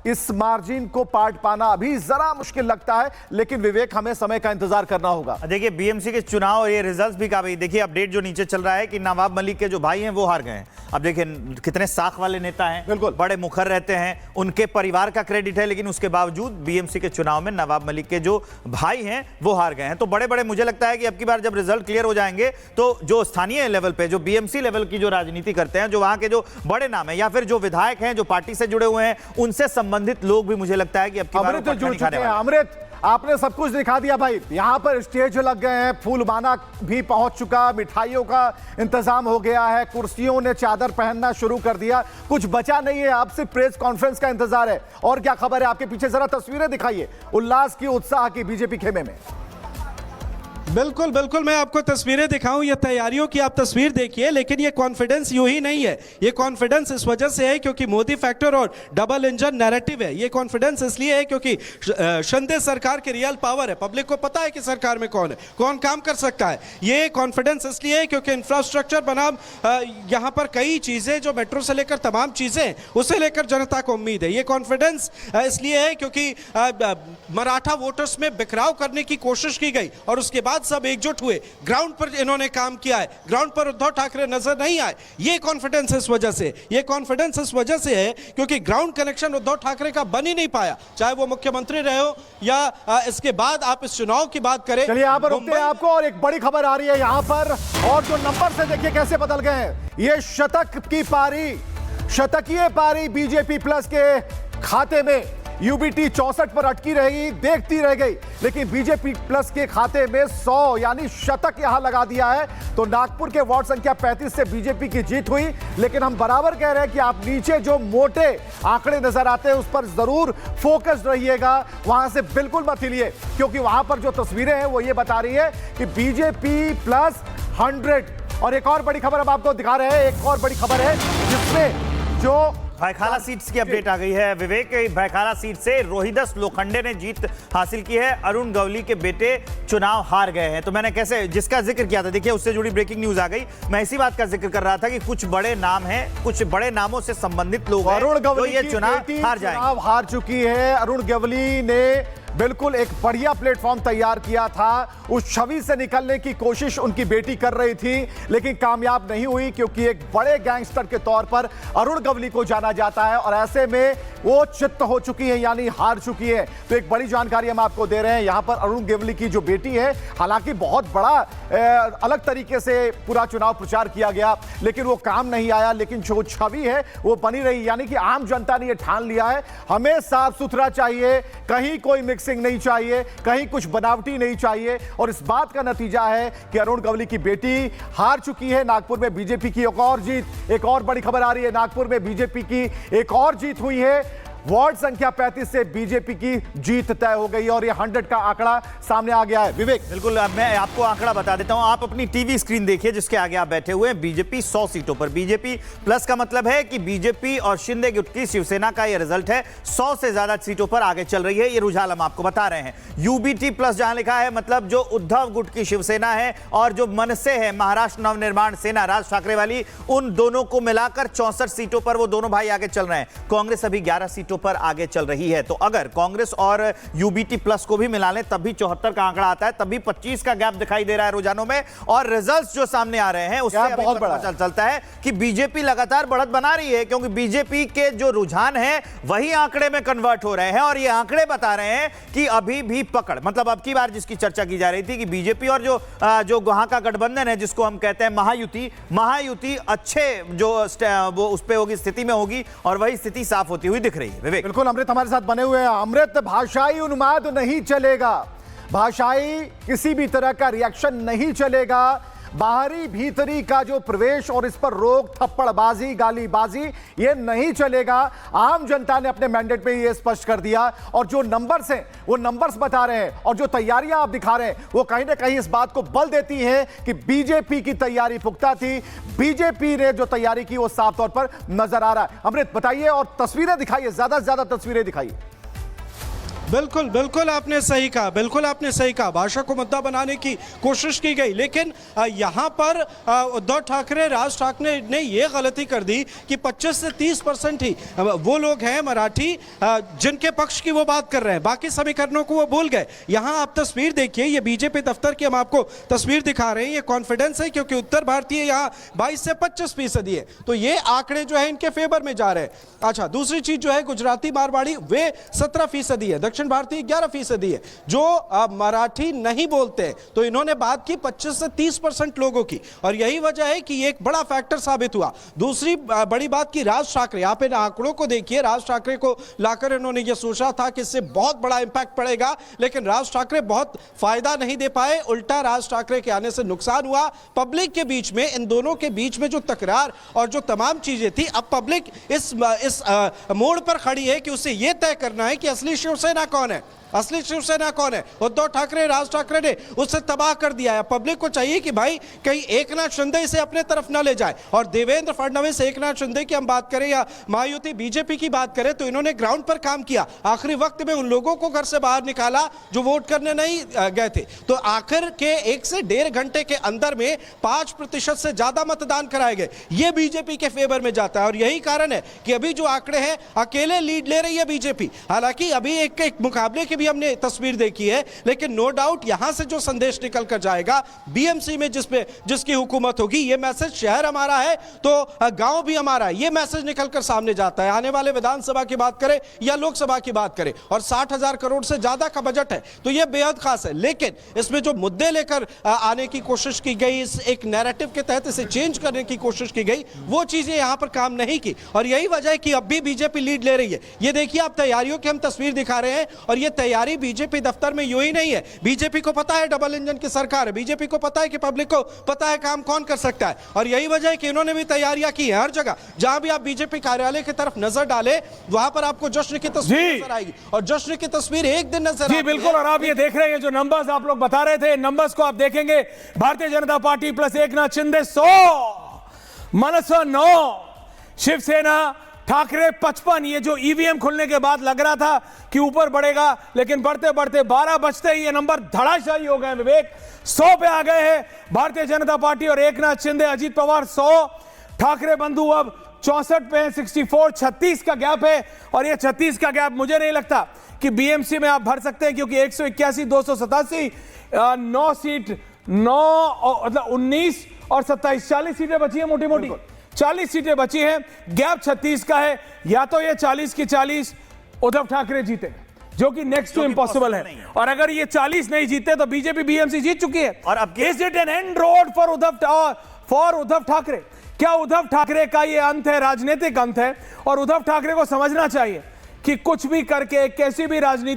इस मार्जिन को पाट पाना अभी जरा मुश्किल लगता है, लेकिन विवेक हमें समय का इंतजार करना होगा। देखिए बीएमसी के चुनाव और ये रिजल्ट्स भी काफी, देखिए अपडेट जो नीचे चल रहा है कि नवाब मलिक के जो भाई हैं वो हार गए हैं। अब देखिए कितने साख वाले नेता हैं, बिल्कुल बड़े मुखर रहते हैं, उनके परिवार का क्रेडिट है, लेकिन उसके बावजूद बीएमसी के चुनाव में नवाब मलिक के जो भाई हैं वो हार गए हैं। तो बड़े बड़े मुझे लगता है कि अब की बार जब रिजल्ट क्लियर हो जाएंगे तो जो स्थानीय लेवल पे, जो बीएमसी लेवल की जो राजनीति करते हैं, जो वहां के जो बड़े नाम है या फिर जो विधायक हैं जो पार्टी से जुड़े हुए हैं, उनसे संबंधित लोग भी मुझे लगता है कि अब की बार अमृत जुड़ चुके हैं। अमृत, आपने सब कुछ दिखा दिया भाई, यहां पर स्टेज लग गए हैं, फूलबाना भी पहुंच चुका, मिठाइयों का इंतजाम हो गया है, कुर्सियों ने चादर पहनना शुरू कर दिया, कुछ बचा नहीं है, अब सिर्फ प्रेस कॉन्फ्रेंस का इंतजार है। और क्या खबर है आपके पीछे, जरा तस्वीरें दिखाइए उल्लास की, उत्साह की बीजेपी खेमे में। बिल्कुल बिल्कुल, मैं आपको तस्वीरें दिखाऊं, ये तैयारियों की आप तस्वीर देखिए, लेकिन ये कॉन्फिडेंस यूं ही नहीं है। ये कॉन्फिडेंस इस वजह से है क्योंकि मोदी फैक्टर और डबल इंजन नैरेटिव है। ये कॉन्फिडेंस इसलिए है क्योंकि शिंदे सरकार की रियल पावर है, पब्लिक को पता है कि सरकार में कौन है, कौन काम कर सकता है। ये कॉन्फिडेंस इसलिए है क्योंकि इंफ्रास्ट्रक्चर बनाम यहाँ पर कई चीज़ें जो मेट्रो से लेकर तमाम चीज़ें, उसे लेकर जनता को उम्मीद है। ये कॉन्फिडेंस इसलिए है क्योंकि मराठा वोटर्स में बिखराव करने की कोशिश की गई और उसके बाद सब एकजुट हुए, ग्राउंड पर इन्होंने काम किया है, ग्राउंड पर उद्धव ठाकरे नजर नहीं आए। ये कॉन्फिडेंस इस वजह से, ये कॉन्फिडेंस इस वजह से है क्योंकि ग्राउंड कनेक्शन उद्धव ठाकरे का बन ही नहीं पाया, चाहे वो मुख्यमंत्री रहे हो या इसके बाद आप इस चुनाव की बात करें। चलिए यहां पर रुकते हैं आपको, और एक बड़ी खबर आ रही है यहां पर, और जो नंबर से देखिए कैसे बदल गए हैं। ये शतक की पारी, शतकीय पारी बीजेपी प्लस के खाते में, यूबीटी 64 पर अटकी रही, देखती रह गई, लेकिन बीजेपी प्लस के खाते में 100 यानी शतक यहां लगा दिया है। तो नागपुर के वार्ड संख्या 35 से बीजेपी की जीत हुई, लेकिन हम बराबर कह रहे हैं कि आप नीचे जो मोटे आंकड़े नजर आते हैं उस पर जरूर फोकस रहिएगा, वहां से बिल्कुल मत हिलिए, क्योंकि वहां पर जो तस्वीरें हैं वो ये बता रही है कि बीजेपी प्लस 100। और एक और बड़ी खबर अब आपको दिखा रहे हैं, एक और बड़ी खबर है जिसमें जो भायखाला सीट्स की अपडेट आ गई है। विवेक, भायखाला सीट से रोहिदास लोखंडे ने जीत हासिल की है, अरुण गवली के बेटे चुनाव हार गए हैं। तो मैंने कैसे जिसका जिक्र किया था, देखिए उससे जुड़ी ब्रेकिंग न्यूज आ गई। मैं इसी बात का जिक्र कर रहा था कि कुछ बड़े नाम हैं, कुछ बड़े नामों से संबंधित लोग हैं, अरुण गवली तो ये चुनाव हार जाएंगे। हार चुकी है। अरुण गवली ने बिल्कुल एक बढ़िया प्लेटफॉर्म तैयार किया था, उस छवि से निकलने की कोशिश उनकी बेटी कर रही थी, लेकिन कामयाब नहीं हुई, क्योंकि एक बड़े गैंगस्टर के तौर पर अरुण गवली को जाना जाता है, और ऐसे में वो चित्त हो चुकी है, यानी हार चुकी है। तो एक बड़ी जानकारी हम आपको दे रहे हैं, यहां पर अरुण गवली की जो बेटी है, हालांकि बहुत बड़ा अलग तरीके से पूरा चुनाव प्रचार किया गया, लेकिन वो काम नहीं आया, लेकिन जो छवि है वो बनी रही, यानी कि आम जनता ने ये ठान लिया है, हमें साफ सुथरा चाहिए, कहीं कोई मिक्सिंग नहीं चाहिए, कहीं कुछ बनावटी नहीं चाहिए। और इस बात का नतीजा है कि अरुण गवली की बेटी हार चुकी है। नागपुर में बीजेपी की एक और जीत, एक और बड़ी खबर आ रही है, नागपुर में बीजेपी की एक और जीत हुई है, वार्ड संख्या 35 से बीजेपी की जीत तय हो गई, और ये 100 का आंकड़ा सामने आ गया है। विवेक, बिल्कुल, मैं आपको आंकड़ा बता देता हूं, आप अपनी टीवी स्क्रीन देखिए जिसके आगे आप बैठे हुए हैं। बीजेपी 100 सीटों पर, बीजेपी प्लस का मतलब है कि बीजेपी और शिंदे गुट की शिवसेना का ये रिजल्ट है, 100 से ज्यादा सीटों पर आगे चल रही है। ये रुझान हम आपको बता रहे हैं। यूबीटी प्लस जहां लिखा है, मतलब जो उद्धव गुट की शिवसेना है और जो मनसे है, महाराष्ट्र नवनिर्माण सेना, राज ठाकरे वाली, उन दोनों को मिलाकर 64 सीटों पर वो दोनों भाई आगे चल रहे हैं। कांग्रेस अभी 11 सीटों पर आगे चल रही है। तो अगर कांग्रेस और यूबीटी प्लस को भी मिला लें तब भी 74 का आंकड़ा आता है, तब भी 25 का गैप दिखाई दे रहा है रुझानों में। और रिजल्ट्स जो सामने आ रहे हैं उससे बहुत बड़ा चलता है कि बीजेपी लगातार बढ़त बना रही है, क्योंकि बीजेपी के जो रुझान है वही आंकड़े में कन्वर्ट हो रहे हैं, और ये आंकड़े बता रहे हैं कि अभी भी पकड़, मतलब अब की बार जिसकी चर्चा की जा रही थी कि बीजेपी और जो वहां का गठबंधन है जिसको हम कहते हैं महायुति अच्छे जो वो उस पे होगी, स्थिति में होगी, और वही स्थिति साफ होती हुई दिख रही है। विवेक, बिल्कुल, अमृत हमारे साथ बने हुए हैं। अमृत, भाषाई उन्माद नहीं चलेगा, भाषाई किसी भी तरह का रिएक्शन नहीं चलेगा, बाहरी भीतरी का जो प्रवेश और इस पर रोक, थप्पड़बाजी, गालीबाजी, ये नहीं चलेगा। आम जनता ने अपने मैंडेट में ये स्पष्ट कर दिया, और जो नंबर्स हैं वो नंबर्स बता रहे हैं, और जो तैयारियां आप दिखा रहे हैं वो कहीं ना कहीं इस बात को बल देती हैं कि बीजेपी की तैयारी पुख्ता थी, बीजेपी ने जो तैयारी की वो साफ तौर पर नजर आ रहा है। अमृत बताइए और तस्वीरें दिखाइए, ज्यादा से ज्यादा तस्वीरें दिखाइए। बिल्कुल बिल्कुल आपने सही कहा, बिल्कुल आपने सही कहा। भाषा को मुद्दा बनाने की कोशिश की गई, लेकिन यहाँ पर उद्धव ठाकरे, राज ठाकरे ने ये गलती कर दी कि 25 से 30% ही वो लोग हैं मराठी जिनके पक्ष की वो बात कर रहे हैं, बाकी समीकरणों को वो भूल गए। यहाँ आप तस्वीर देखिए, ये बीजेपी दफ्तर की हम आपको तस्वीर दिखा रहे हैं। ये कॉन्फिडेंस है क्योंकि उत्तर भारतीय यहाँ 22 से 25% है, तो ये आंकड़े जो है इनके फेवर में जा रहे हैं। अच्छा, दूसरी चीज जो है, गुजराती मारवाड़ी वे 17% है, दक्षिण भारतीय 11% है जो मराठी नहीं बोलते हैं। तो इन्होंने बात की 25 से 30% लोगों की, और यही वजह है कि ये एक बड़ा फैक्टर साबित हुआ। दूसरी बड़ी बात की राज ठाकरे, आप इन आंकड़ों को देखिए, राज ठाकरे को लाकर इन्होंने ये सोचा था कि इससे बहुत बड़ा इंपैक्ट पड़ेगा, लेकिन राज ठाकरे बहुत फायदा नहीं दे पाए, उल्टा राज ठाकरे के आने से नुकसान हुआ। पब्लिक के बीच में, इन दोनों के बीच में जो तकरार और जो तमाम चीजें थी, अब पब्लिक इस मोड़ पर खड़ी है कि उसे यह तय करना है कि असली शिवसेना कौन है, असली शिवसेना कौन है। उद्धव ठाकरे, राज ठाकरे ने उससे तबाह कर दिया है। पब्लिक को चाहिए कि भाई कहीं एकनाथ शिंदे इसे अपने तरफ न ले जाए, और देवेंद्र फडणवीस, एकनाथ शिंदे की हम बात करें या महायुति बीजेपी की बात करें, तो इन्होंने ग्राउंड पर काम किया। आखिरी वक्त में उन लोगों को घर से बाहर निकाला जो वोट करने नहीं गए थे। तो आखिर के 1 से 1.5 घंटे के अंदर में 5% से ज्यादा मतदान कराए गए। ये बीजेपी के फेवर में जाता है, और यही कारण है कि अभी जो आंकड़े हैं, अकेले लीड ले रही है बीजेपी। हालांकि अभी एक मुकाबले की हमने तस्वीर देखी है, लेकिन नो डाउट यहां से जो संदेश निकल कर जाएगा बीएमसी में, जिसकी हुकूमत होगी, ये मैसेज शहर हमारा है तो गांव भी हमारा है, ये मैसेज निकल कर सामने जाता है। आने वाले विधानसभा की बात करें या लोकसभा की बात करें, और 60,000 करोड़ से ज्यादा का बजट है, तो यह बेहद खास है। लेकिन इसमें जो मुद्दे लेकर आने की कोशिश की गई, इस एक नैरेटिव के तहत इसे चेंज करने की कोशिश की गई, वो चीजें यहां पर काम नहीं की, और यही वजह है कि अब भी बीजेपी लीड ले रही है। ये देखिए, आप तैयारियों की हम तस्वीर दिखा रहे हैं, और ये तैयारी बीजेपी दफ्तर में यूं ही नहीं है। बीजेपी को पता है डबल इंजन की सरकार है, बीजेपी को पता है कि पब्लिक को पता है काम कौन कर सकता है, और यही वजह है कि इन्होंने भी तैयारियां की है। हर जगह जहां भी आप बीजेपी कार्यालय की तरफ नजर डाले, वहां पर आपको जश्न की तस्वीर नजर आएगी, और जश्न की तस्वीर एक दिन नजर जी बिल्कुल। और आप ये देख रहे हैं, जो नंबर्स आप लोग बता रहे थे, नंबर्स को आप देखेंगे, भारतीय जनता पार्टी प्लस एकनाथ शिंदे 100, मनसा 9, शिवसेना ठाकरे 55। ये जो ईवीएम खुलने के बाद लग रहा था कि ऊपर बढ़ेगा, लेकिन बढ़ते बढ़ते 12 बजते ही ये नंबर धड़ाशाही हो गए। विवेक 100 पे आ गए हैं भारतीय जनता पार्टी और एकनाथ शिंदे, अजीत पवार 100, ठाकरे बंधु अब 64 पे हैं, 64, 36 का गैप है। और ये 36 का गैप मुझे नहीं लगता कि बीएमसी में आप भर सकते हैं, क्योंकि 181, 287, 9 सीट, 9 मतलब 19 और 27, 40 सीटें बची है, मोटी मोटी 40 सीटें बची हैं। गैप 36 का है, या तो ये 40 की 40 उद्धव ठाकरे जीते, जो कि नेक्स्ट टू इम्पॉसिबल है, और अगर ये 40 नहीं जीते तो बीजेपी बीएमसी जीत चुकी है। और अब is it an end road for Uddhav Thackeray? क्या उद्धव ठाकरे का ये अंत है, राजनीतिक अंत है? और उद्धव ठाकरे को समझना चाहिए कि कुछ भी करके, कैसी भी राजनीति